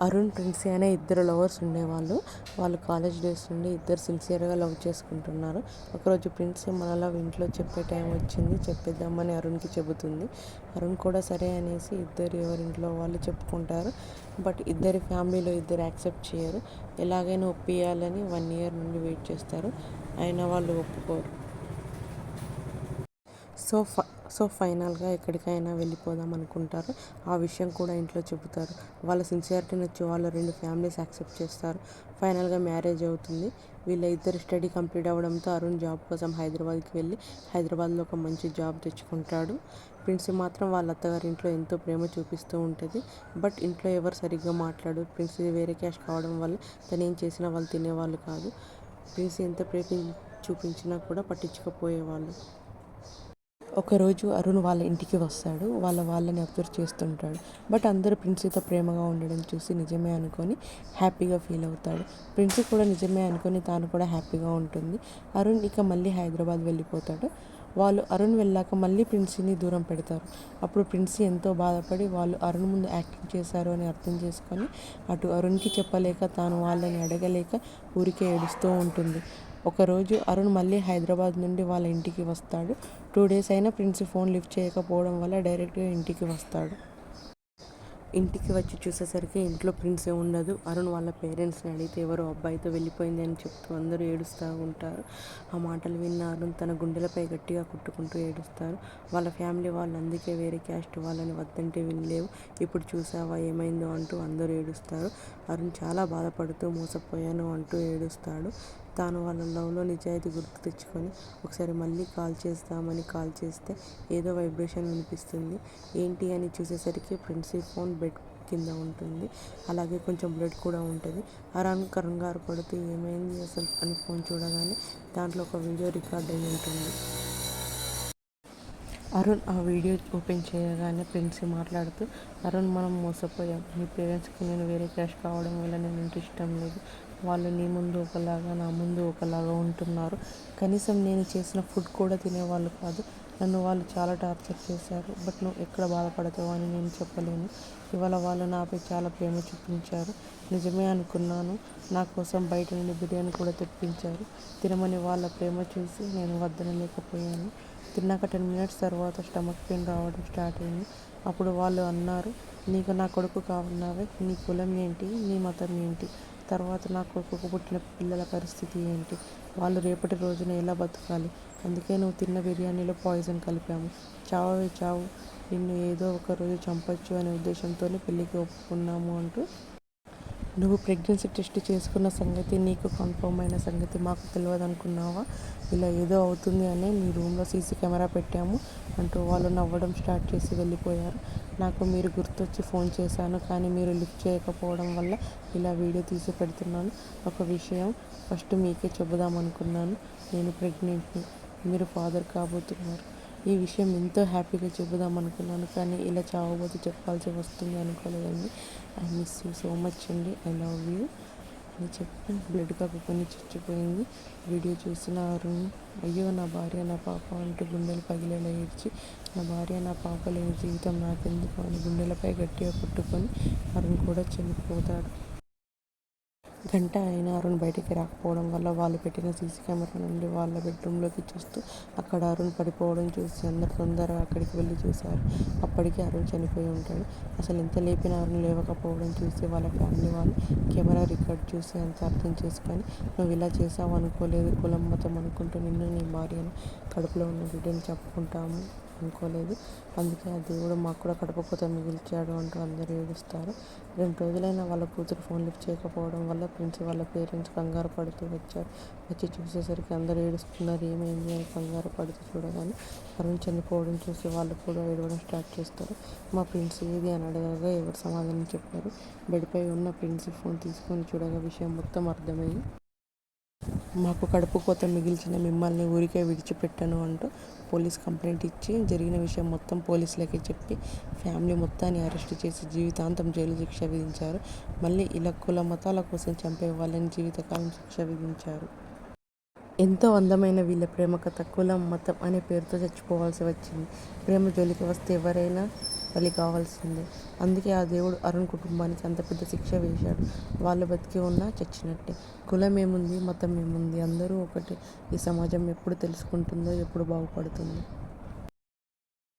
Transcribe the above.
Arun, princi అనే ఇద్దరు lovers ఉండేవాళ్ళు. వాళ్ళు కాలేజ్ డేస్ నుండి ఇద్దరు సిన్సియర్గా లవ్ చేసుకుంటున్నారు. ఒకరోజు ప్రిన్సీ మనలా ఇంట్లో చెప్పే టైం వచ్చింది, చెప్పేద్దామని అరుణ్కి చెబుతుంది. అరుణ్ కూడా సరే అనేసి ఇద్దరు ఎవరింట్లో వాళ్ళు చెప్పుకుంటారు. బట్ ఇద్దరి ఫ్యామిలీలో ఇద్దరు యాక్సెప్ట్ చేయరు. ఎలాగైనా ఒప్పియాలని 1 year నుండి వెయిట్ చేస్తారు. అయినా వాళ్ళు ఒప్పుకోరు. సో ఫైనల్గా ఎక్కడికైనా వెళ్ళిపోదాం అనుకుంటారు. ఆ విషయం కూడా ఇంట్లో చెబుతారు. వాళ్ళ సిన్సియారిటీ నచ్చి వాళ్ళ 2 ఫ్యామిలీస్ యాక్సెప్ట్ చేస్తారు. ఫైనల్గా మ్యారేజ్ అవుతుంది. వీళ్ళ ఇద్దరు స్టడీ కంప్లీట్ అవ్వడంతో అరుణ్ జాబ్ కోసం హైదరాబాద్కి వెళ్ళి హైదరాబాద్లో ఒక మంచి జాబ్ తెచ్చుకుంటాడు. ప్రిన్సీ మాత్రం వాళ్ళ అత్తగారి ఇంట్లో ఎంతో ప్రేమ చూపిస్తూ ఉంటుంది. బట్ ఇంట్లో ఎవరు సరిగ్గా మాట్లాడరు. ప్రిన్సీ వేరే క్యాస్ట్ కావడం వల్ల తను ఏం చేసినా వాళ్ళు తినేవాళ్ళు కాదు. ప్రిన్సీ ఎంత ప్రేమ చూపించినా కూడా పట్టించుకోపోయేవాళ్ళు. ఒకరోజు అరుణ్ వాళ్ళ ఇంటికి వస్తాడు. వాళ్ళని అబ్జర్వ్ చేస్తుంటాడు. బట్ అందరూ ప్రిన్సీతో ప్రేమగా ఉండడం చూసి నిజమే అనుకొని హ్యాపీగా ఫీల్ అవుతాడు. ప్రిన్సీ కూడా నిజమే అనుకొని తాను కూడా హ్యాపీగా ఉంటుంది. అరుణ్ ఇక మళ్ళీ హైదరాబాద్ వెళ్ళిపోతాడు. వాళ్ళు అరుణ్ వెళ్ళాక మళ్ళీ ప్రిన్సీని దూరం పెడతారు. అప్పుడు ప్రిన్సీ ఎంతో బాధపడి వాళ్ళు అరుణ్ ముందు యాక్టింగ్ చేశారు అని అర్థం చేసుకొని అటు అరుణ్కి చెప్పలేక తాను వాళ్ళని అడగలేక ఊరికే ఏడుస్తూ ఉంటుంది. ఒకరోజు అరుణ్ మళ్ళీ హైదరాబాద్ నుండి వాళ్ళ ఇంటికి వస్తాడు. 2 days అయినా ప్రిన్సీ ఫోన్ లిఫ్ట్ చేయకపోవడం వల్ల డైరెక్ట్గా ఇంటికి వస్తాడు. ఇంటికి వచ్చి చూసేసరికి ఇంట్లో ప్రిన్సీ ఉండదు. అరుణ్ వాళ్ళ పేరెంట్స్ని అడిగితే ఎవరో అబ్బాయితో వెళ్ళిపోయింది అని చెప్తూ అందరూ ఏడుస్తూ ఉంటారు. ఆ మాటలు విన్న అరుణ్ తన గుండెలపై గట్టిగా కొట్టుకుంటూ ఏడుస్తారు. వాళ్ళ ఫ్యామిలీ వాళ్ళు అందుకే వేరే క్యాస్ట్ వాళ్ళని వద్దంటే వినలేవు, ఇప్పుడు చూసావా ఏమైందో అంటూ అందరూ ఏడుస్తారు. అరుణ్ చాలా బాధపడుతూ మోసపోయాను అంటూ ఏడుస్తాడు. తాను వాళ్ళ లవ్లో నిజాయితీ గుర్తు తెచ్చుకొని ఒకసారి మళ్ళీ కాల్ చేస్తే ఏదో వైబ్రేషన్ వినిపిస్తుంది. ఏంటి అని చూసేసరికి ప్రిన్సీ ఫోన్ బెడ్ కింద ఉంటుంది. అలాగే కొంచెం బ్లడ్ కూడా ఉంటుంది. అరుణ్ కంగారు పడుతూ ఏమైంది అసలు అని ఫోన్ చూడగానే దాంట్లో ఒక వీడియో రికార్డ్ అయి ఉంటుంది. అరుణ్ ఆ వీడియో ఓపెన్ చేయగానే ప్రిన్సీ మాట్లాడుతూ, అరుణ్ మనం మోసపోయాం. నీ పేరెంట్స్కి నేను వేరే క్యాష్ కావడం వల్ల నేను ఇష్టం లేదు. వాళ్ళు నీ ముందు ఒకలాగా నా ముందు ఒకలాగా ఉంటున్నారు. కనీసం నేను చేసిన ఫుడ్ కూడా తినేవాళ్ళు కాదు. నన్ను వాళ్ళు చాలా టార్చర్ చేశారు. బట్ నువ్వు ఎక్కడ బాధపడతావు అని నేను చెప్పలేను. ఇవాళ వాళ్ళు నాపై చాలా ప్రేమ చూపించారు. నిజమే అనుకున్నాను. నా కోసం బయట నుండి బిర్యానీ కూడా తెప్పించారు. తినమని వాళ్ళ ప్రేమ చూసి నేను వద్దనలేకపోయాను. తిన్నాక 10 minutes తర్వాత స్టమక్ పెయిన్ రావడం స్టార్ట్ అయింది. అప్పుడు వాళ్ళు అన్నారు, నీకు నా కొడుకు కావాలన్నావే, నీ కులం ఏంటి, నీ మతం ఏంటి, తర్వాత నా కొడుకుకు పుట్టిన పిల్లల పరిస్థితి ఏంటి, వాళ్ళు రేపటి రోజున ఎలా బతకాలి, అందుకే నువ్వు తిన్న బిర్యానీలో పాయిజన్ కలిపాము, చావే చావు, నిన్ను ఏదో ఒక రోజు చంపొచ్చు అనే ఉద్దేశంతోనే పెళ్ళికి ఒప్పుకున్నాము అంటూ, నువ్వు ప్రెగ్నెన్సీ టెస్ట్ చేసుకున్న సంగతి, నీకు కన్ఫర్మ్ అయిన సంగతి మాకు తెలియదు అనుకున్నావా, ఇలా ఏదో అవుతుంది అని నీ రూమ్లో సీసీ కెమెరా పెట్టాము అంటూ వాళ్ళు నవ్వడం స్టార్ట్ చేసి వెళ్ళిపోయారు. నాకు మీరు గుర్తొచ్చి ఫోన్ చేశాను, కానీ మీరు లిఫ్ట్ చేయకపోవడం వల్ల ఇలా వీడియో తీసి పెడుతున్నాను. ఒక విషయం ఫస్ట్ మీకే చెబుదాం అనుకున్నాను, నేను ప్రెగ్నెంట్ని, మీరు ఫాదర్ కాబోతున్నారు. ఈ విషయం ఎంతో హ్యాపీగా చెబుదాం అనుకున్నాను, కానీ ఇలా చావబోతు చెప్పాల్సి వస్తుంది అనుకోలేదండి. I miss you so much అండి, ఐ లవ్ యూ అని చెప్పి బ్లడ్ కక్కుకొని చచ్చిపోయింది. వీడియో చూసిన అరుణ్, అయ్యో నా భార్య నా పాప అంటూ గుండెలు పగిలేలా ఏడ్చి, నా భార్య నా పాప లేని జీవితం నాకెందుకు అని గుండెలపై గట్టిగా కొట్టుకొని అరుణ్ కూడా చనిపోతాడు. గంట అయినా అరుణ్ బయటికి రాకపోవడం వల్ల వాళ్ళు పెట్టిన సీసీ కెమెరా నుండి వాళ్ళ బెడ్రూమ్లోకి చూస్తూ అక్కడ అరుణ్ పడిపోవడం చూసి అందరు తొందరగా అక్కడికి వెళ్ళి చూశారు. అప్పటికే అరుణ్ చనిపోయి ఉంటాడు. అసలు ఎంత లేపినా అరుణ్ లేవకపోవడం చూసి వాళ్ళ ఫ్యామిలీ వాళ్ళు కెమెరా రికార్డ్ చూసి అంత అర్థం చేసుకొని, నువ్వు ఇలా చేసావు అనుకోలేదు, కులం మతం అనుకుంటూ నిన్ను నీ భార్యను కడుపులో ఉన్న బిడ్డని చెప్పుకుంటాము అనుకోలేదు, అందుకే ఆ దేవుడు మాకు కూడా కడుపుకోత మిగిల్చాడు అంటూ అందరూ ఏడుస్తారు. 2 రోజులైనా వాళ్ళ కూతురు ఫోన్ లిఫ్ట్ చేయకపోవడం వల్ల ప్రిన్సీ వాళ్ళ పేరెంట్స్ కంగారు పడుతూ వచ్చారు. వచ్చి చూసేసరికి అందరూ ఏడుస్తున్నారు. ఏమైంది అని కంగారు పడుతూ చూడగానే అరుణ్ చనిపోవడం చూసి వాళ్ళు కూడా ఏడవడం స్టార్ట్ చేస్తారు. మా ప్రిన్సీ ఏది అని అడగగా ఎవరు సమాధానం చెప్పారు. బెడ్పై ఉన్న ప్రిన్సీ ఫోన్ తీసుకొని చూడగా విషయం మొత్తం అర్థమైంది. మాకు కడుపు కోత మిగిల్చిన మిమ్మల్ని ఊరికే విడిచిపెట్టను అంటూ పోలీస్ కంప్లైంట్ ఇచ్చి జరిగిన విషయం మొత్తం పోలీసులకే చెప్పి ఫ్యామిలీ మొత్తాన్ని అరెస్ట్ చేసి జీవితాంతం జైలు శిక్ష విధించారు. మళ్ళీ ఇలా కుల మతాల కోసం చంపే వాళ్ళని జీవితకాలం శిక్ష విధించారు. ఎంతో అందమైన వీళ్ళ ప్రేమ కథ కులం మతం అనే పేరుతో చచ్చిపోవాల్సి వచ్చింది. ప్రేమ జోలికి వస్తే ఎవరైనా బలి కావాల్సిందే. అందుకే ఆ దేవుడు అరుణ్ కుటుంబానికి అంత పెద్ద శిక్ష వేశాడు. వాళ్ళు బతికి ఉన్నా చచ్చినట్టే. కులం ఏముంది, మతం ఏముంది, అందరూ ఒకటే. ఈ సమాజం ఎప్పుడు తెలుసుకుంటుందో, ఎప్పుడు బాగుపడుతుందో.